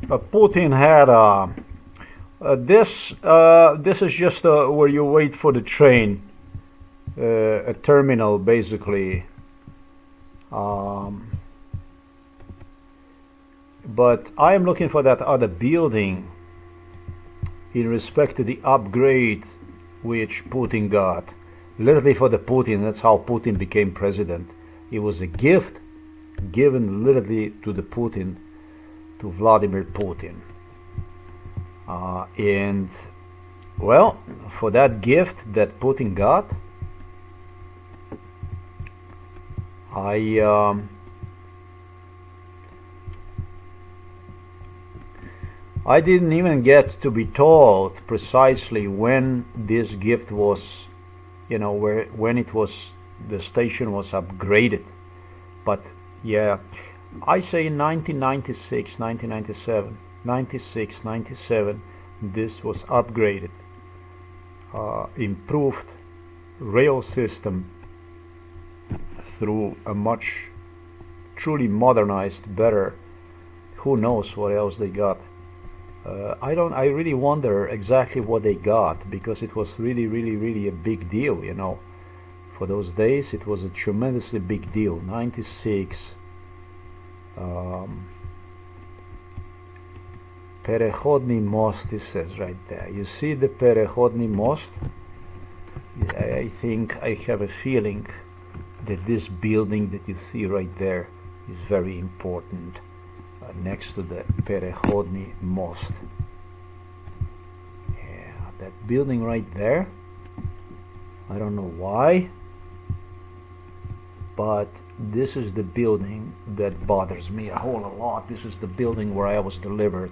Putin had this is just where you wait for the train, a terminal basically. Um, but I am looking for that other building in respect to the upgrade which Putin got. Literally for the Putin, that's how Putin became president. It was a gift given literally to the Putin, to Vladimir Putin. And well, for that gift that Putin got, I didn't even get to be told precisely when this gift was, when it was, the station was upgraded. But yeah, I say 1996, 1997, 96, 97, this was upgraded, improved rail system through a much truly modernized, better, who knows what else they got. I really wonder exactly what they got, because it was really, really, really a big deal, For those days, it was a tremendously big deal. 96. Perechodny most, it says right there. You see the Perechodny most? I think, I have a feeling that this building that you see right there is very important, next to the Perechodny most. Yeah, that building right there, I don't know why, but this is the building that bothers me a whole lot. This is the building where I was delivered.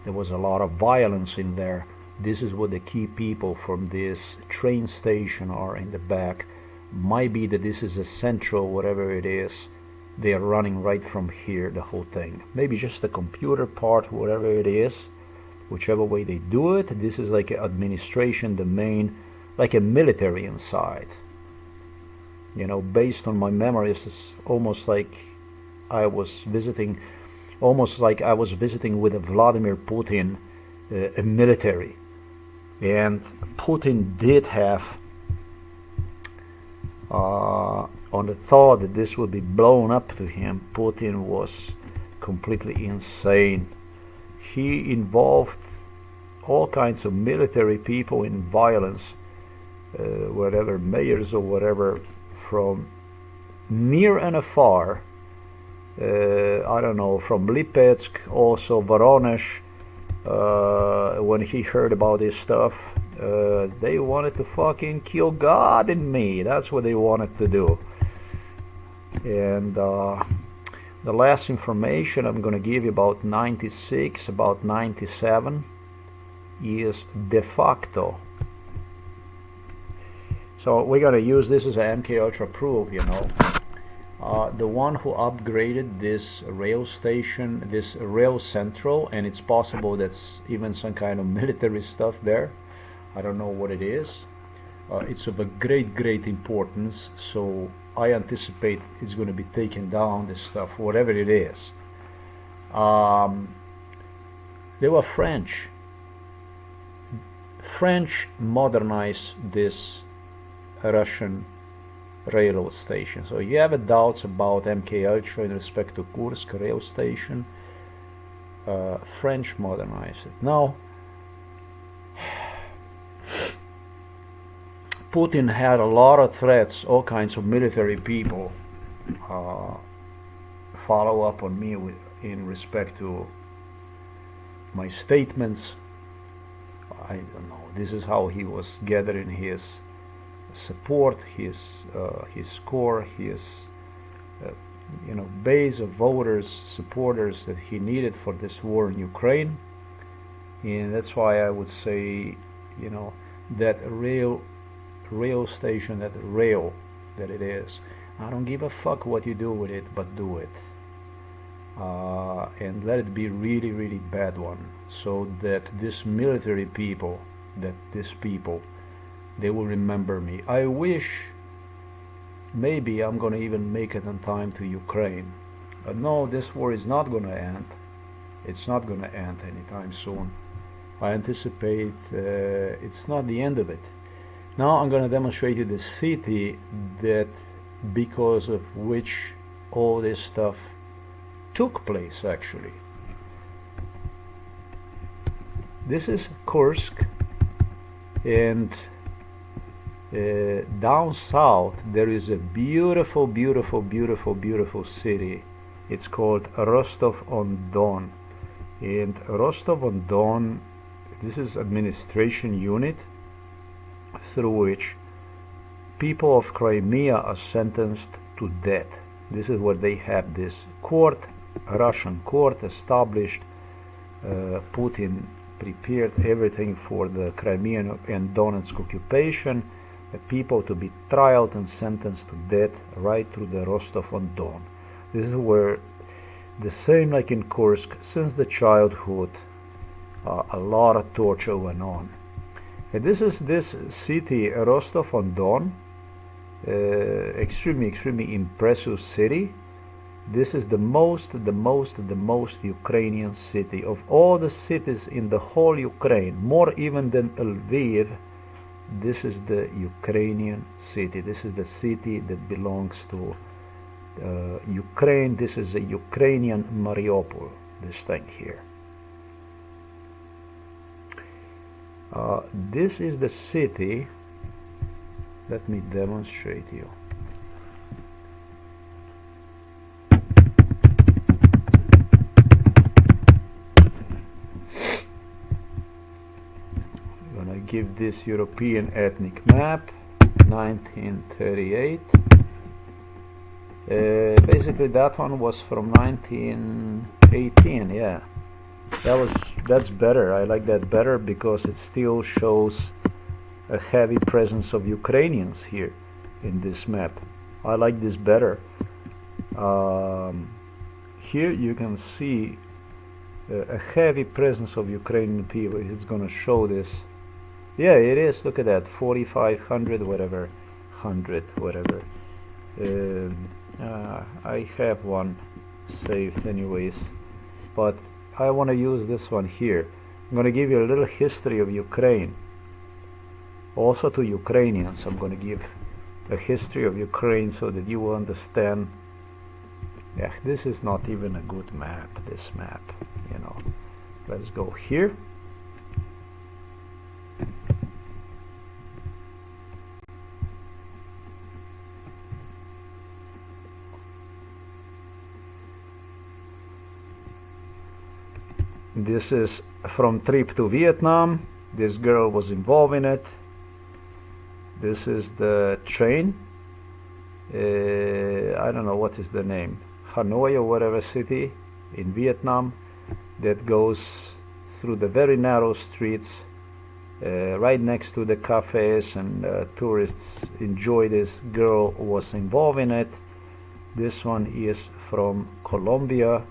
There was a lot of violence in there. This is what the key people from this train station are in the back. Might be that this is a central, whatever it is. They are running right from here, the whole thing. Maybe just the computer part, whatever it is. Whichever way they do it, this is like an administration, the main, like a military inside. Based on my memories, it's almost like I was visiting, with a Vladimir Putin, a military. And Putin did have, on the thought that this would be blown up to him, Putin was completely insane. He involved all kinds of military people in violence, whatever, mayors or whatever, from near and afar. I don't know, from Lipetsk, also Voronezh. When he heard about this stuff, they wanted to fucking kill God in me. That's what they wanted to do. And the last information I'm going to give you about 96, about 97 is de facto. So we're going to use this as an MK Ultra proof, the one who upgraded this rail station, this rail central, and it's possible that's even some kind of military stuff there. I don't know what it is. It's of a great, great importance, so I anticipate it's going to be taken down, this stuff, whatever it is. They were French. French modernized this Russian railroad station. So you have doubts about MK Ultra in respect to Kursk rail station, French modernized it. Now, Putin had a lot of threats, all kinds of military people follow up on me in respect to my statements. I don't know. This is how he was gathering his support, his core, his base of voters, supporters that he needed for this war in Ukraine. And that's why I would say, that rail station, that rail that it is, I don't give a fuck what you do with it, but do it. And let it be really, really bad one, so that this military people, they will remember me. I wish maybe I'm gonna even make it on time to Ukraine. But no, this war is not gonna end. It's not going to end anytime soon. I anticipate it's not the end of it. Now I'm going to demonstrate you the city that because of which all this stuff took place actually. This is Kursk, and down south there is a beautiful, beautiful, beautiful, beautiful city. It's called Rostov-on-Don. And Rostov-on-Don, this is administration unit through which people of Crimea are sentenced to death. This is where they have this court, a Russian court established. Putin prepared everything for the Crimean and Donetsk occupation, the people to be trialed and sentenced to death right through the Rostov-on-Don. This is where, the same like in Kursk, since the childhood, a lot of torture went on. And this is this city, Rostov-on-Don, extremely impressive city. This is the most Ukrainian city of all the cities in the whole Ukraine, more even than Lviv. This is the Ukrainian city. This is the city that belongs to Ukraine. This is a Ukrainian Mariupol, this thing here. This is the city. Let me demonstrate you. I'm gonna give this European ethnic map, 1938. Basically that one was from 1918. Yeah, that's better. I like that better because it still shows a heavy presence of Ukrainians here in this map. I like this better. Here you can see a heavy presence of Ukrainian people. It's gonna show this. Yeah, it is. Look at that, 4,500 whatever, 100 whatever. I have one saved anyways, but I want to use this one here. I'm going to give you a little history of Ukraine. Also to Ukrainians, I'm going to give a history of Ukraine so that you will understand. Yeah, this is not even a good map, this map, you know. Let's go here. This is from trip to Vietnam. This girl was involved in it. This is the train. I don't know what is the name. Hanoi or whatever city in Vietnam that goes through the very narrow streets right next to the cafes, and tourists enjoy. This girl was involved in it. This one is from Colombia,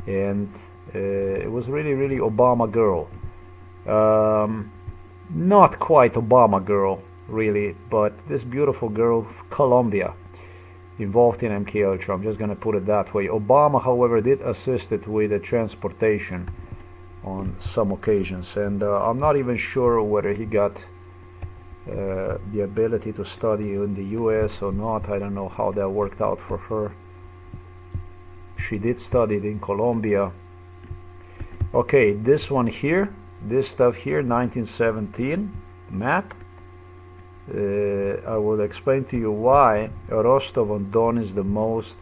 and it was really Obama girl. Not quite Obama girl really, but this beautiful girl, Colombia, involved in MK Ultra. I'm just gonna put it that way. Obama, however, did assist it with the transportation on some occasions, and I'm not even sure whether he got the ability to study in the US or not. I don't know how that worked out for her. She did study in Colombia. Okay, this one here, this stuff here, 1917 map. I will explain to you why Rostov-on-Don is the most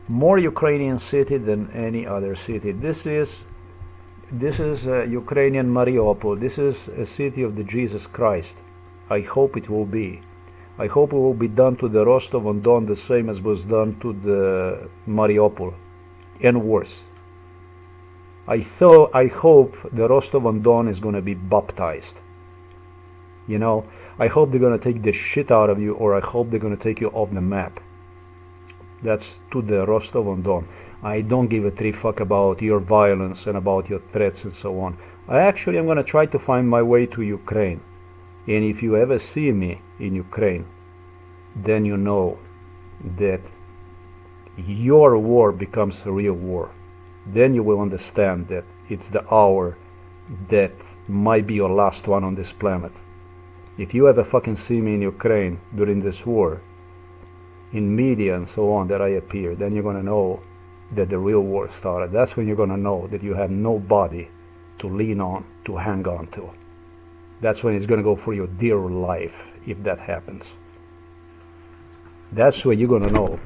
more Ukrainian city than any other city. This is Ukrainian Mariupol. This is a city of the Jesus Christ. I hope it will be. I hope it will be done to the Rostov-on-Don the same as was done to the Mariupol, and worse. I hope the Rostov-on-Don is going to be baptized. You know, I hope they're going to take the shit out of you, or I hope they're going to take you off the map. That's to the Rostov-on-Don. I don't give a three fuck about your violence and about your threats and so on. I'm going to try to find my way to Ukraine. And if you ever see me in Ukraine, then you know that your war becomes a real war. then you will understand that it's the hour that might be your last one on this planet. If you ever fucking see me in Ukraine during this war, in media and so on, that I appear, then you're gonna know that the real war started. That's when you're gonna know that you have nobody to lean on, to hang on to. That's when it's gonna go for your dear life, if that happens. That's when you're gonna know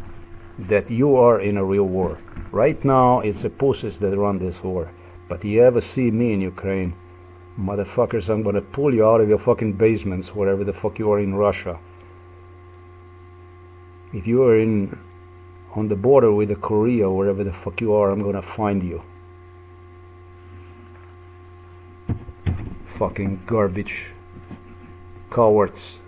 that you are in a real war. Right now, it's the pussies that run this war. But you ever see me in Ukraine, motherfuckers, I'm gonna pull you out of your fucking basements, wherever the fuck you are in Russia. If you are on the border with the Korea, wherever the fuck you are, I'm gonna find you. Fucking garbage. Cowards.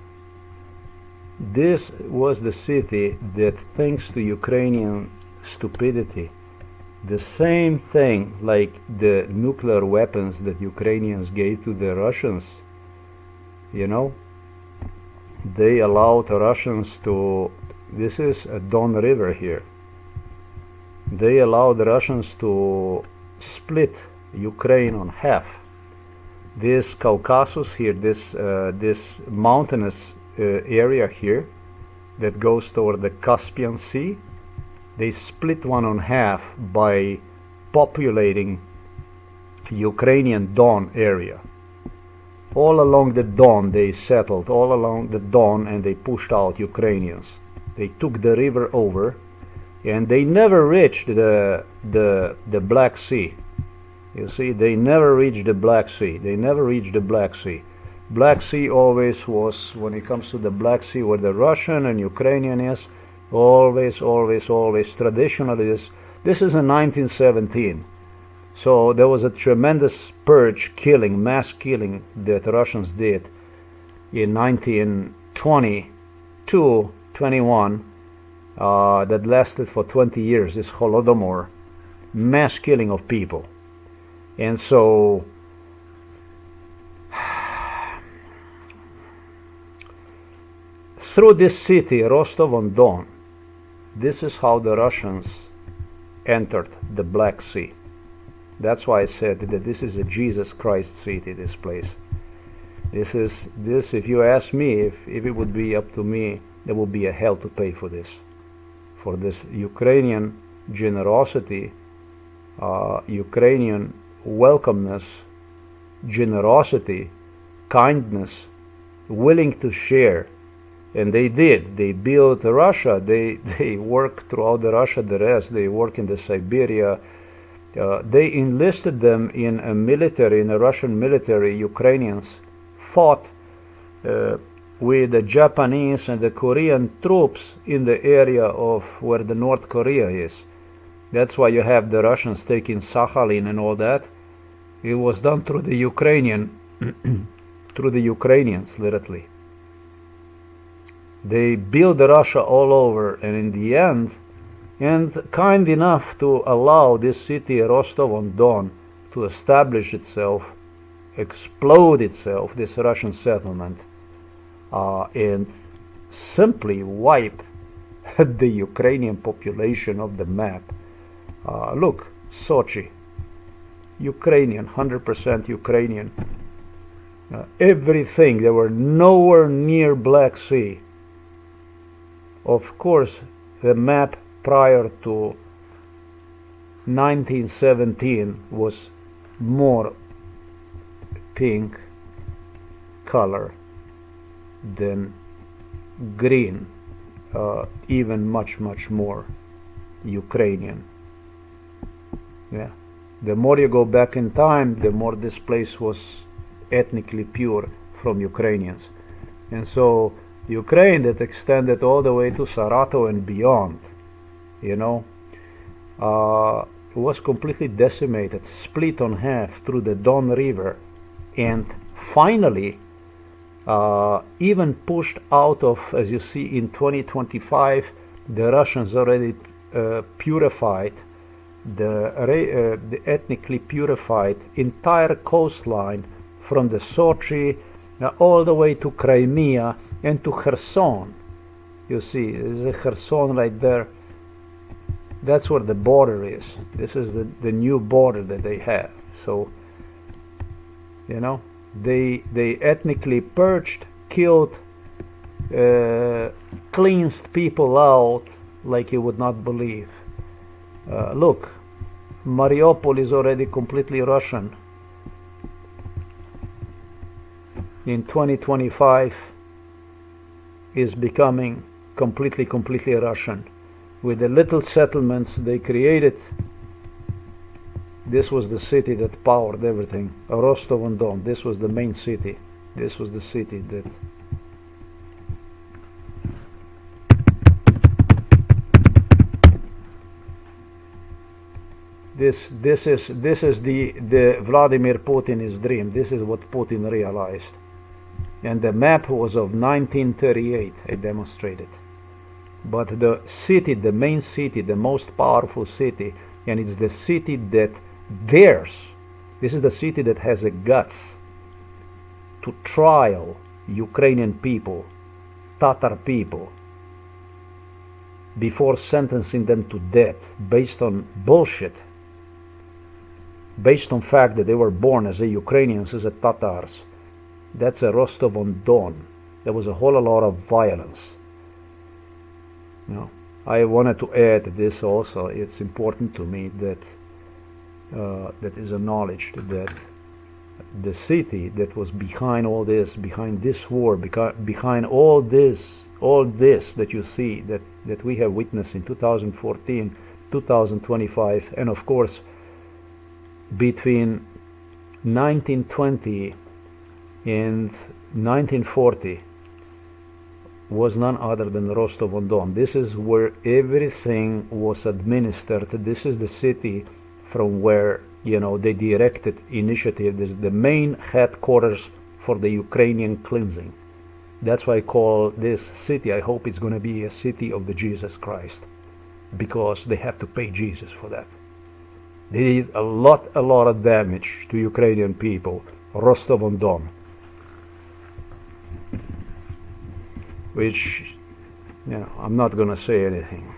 This was the city that, thanks to Ukrainian stupidity, the same thing like the nuclear weapons that Ukrainians gave to the Russians, you know, they allowed the Russians to, this is a Don River here, they allowed the Russians to split Ukraine on half. This Caucasus here, this mountainous area here that goes toward the Caspian Sea, they split one on half by populating Ukrainian Don area. All along the Don they settled, all along the Don, and they pushed out Ukrainians. They took the river over, and they never reached the Black Sea. You see, they never reached the Black Sea. They never reached the Black Sea. Black Sea always was, when it comes to the Black Sea, where the Russian and Ukrainian is, always, traditionally, this is in 1917. So there was a tremendous purge, killing, mass killing that the Russians did in 1920 21, that lasted for 20 years, this Holodomor, mass killing of people. And so through this city, Rostov-on-Don, this is how the Russians entered the Black Sea. That's why I said that this is a Jesus Christ city, this place. This, if you ask me, if it would be up to me, there would be a hell to pay for this. For this Ukrainian generosity, Ukrainian welcomeness, generosity, kindness, willing to share. And they did. They built Russia. They worked throughout the Russia, the rest. They work in the Siberia. They enlisted them in a military, in a Russian military. Ukrainians fought with the Japanese and the Korean troops in the area of where the North Korea is. That's why you have the Russians taking Sakhalin and all that. It was done through the Ukrainian, through the Ukrainians, literally. They built Russia all over, and in the end, and kind enough to allow this city, Rostov-on-Don, to establish itself, explode itself, this Russian settlement, and simply wipe the Ukrainian population of the map. Look, Sochi, Ukrainian, 100% Ukrainian. Everything, they were nowhere near Black Sea. Of course, the map prior to 1917 was more pink color than green, even much more Ukrainian. Yeah, the more you go back in time, the more this place was ethnically pure from Ukrainians. And so Ukraine, that extended all the way to Saratov and beyond, you know, was completely decimated, split on half through the Don River, and finally even pushed out of, as you see in 2025, the Russians already purified, the ethnically purified entire coastline from the Sochi all the way to Crimea and to Kherson. You see, there's a Kherson right there. That's where the border is. This is the new border that they have. So, you know, they ethnically purged, killed, cleansed people out like you would not believe. Look, Mariupol is already completely Russian. In 2025 is becoming completely Russian. With the little settlements they created, this was the city that powered everything. Rostov-on-Don, this was the main city. This was the city that this is the Vladimir Putin's dream. This is what Putin realized. And the map was of 1938, I demonstrated. But the city, the main city, the most powerful city, and it's the city that dares, this is the city that has the guts to trial Ukrainian people, Tatar people, before sentencing them to death based on bullshit, based on fact that they were born as a Ukrainians, as a Tatars. That's a Rostov-on-Don. There was a whole lot of violence. You know, I wanted to add this also. It's important to me that that is acknowledged that the city that was behind all this, behind this war, behind all this that you see, that we have witnessed in 2014, 2025, and of course between 1920 and 1940 was none other than Rostov-on-Don. This is where everything was administered. This is the city from where, you know, the directed initiative. This is the main headquarters for the Ukrainian cleansing. That's why I call this city, I hope it's going to be a city of the Jesus Christ, because they have to pay Jesus for that. They did a lot of damage to Ukrainian people. Rostov-on-Don, which, you know, I'm not going to say anything.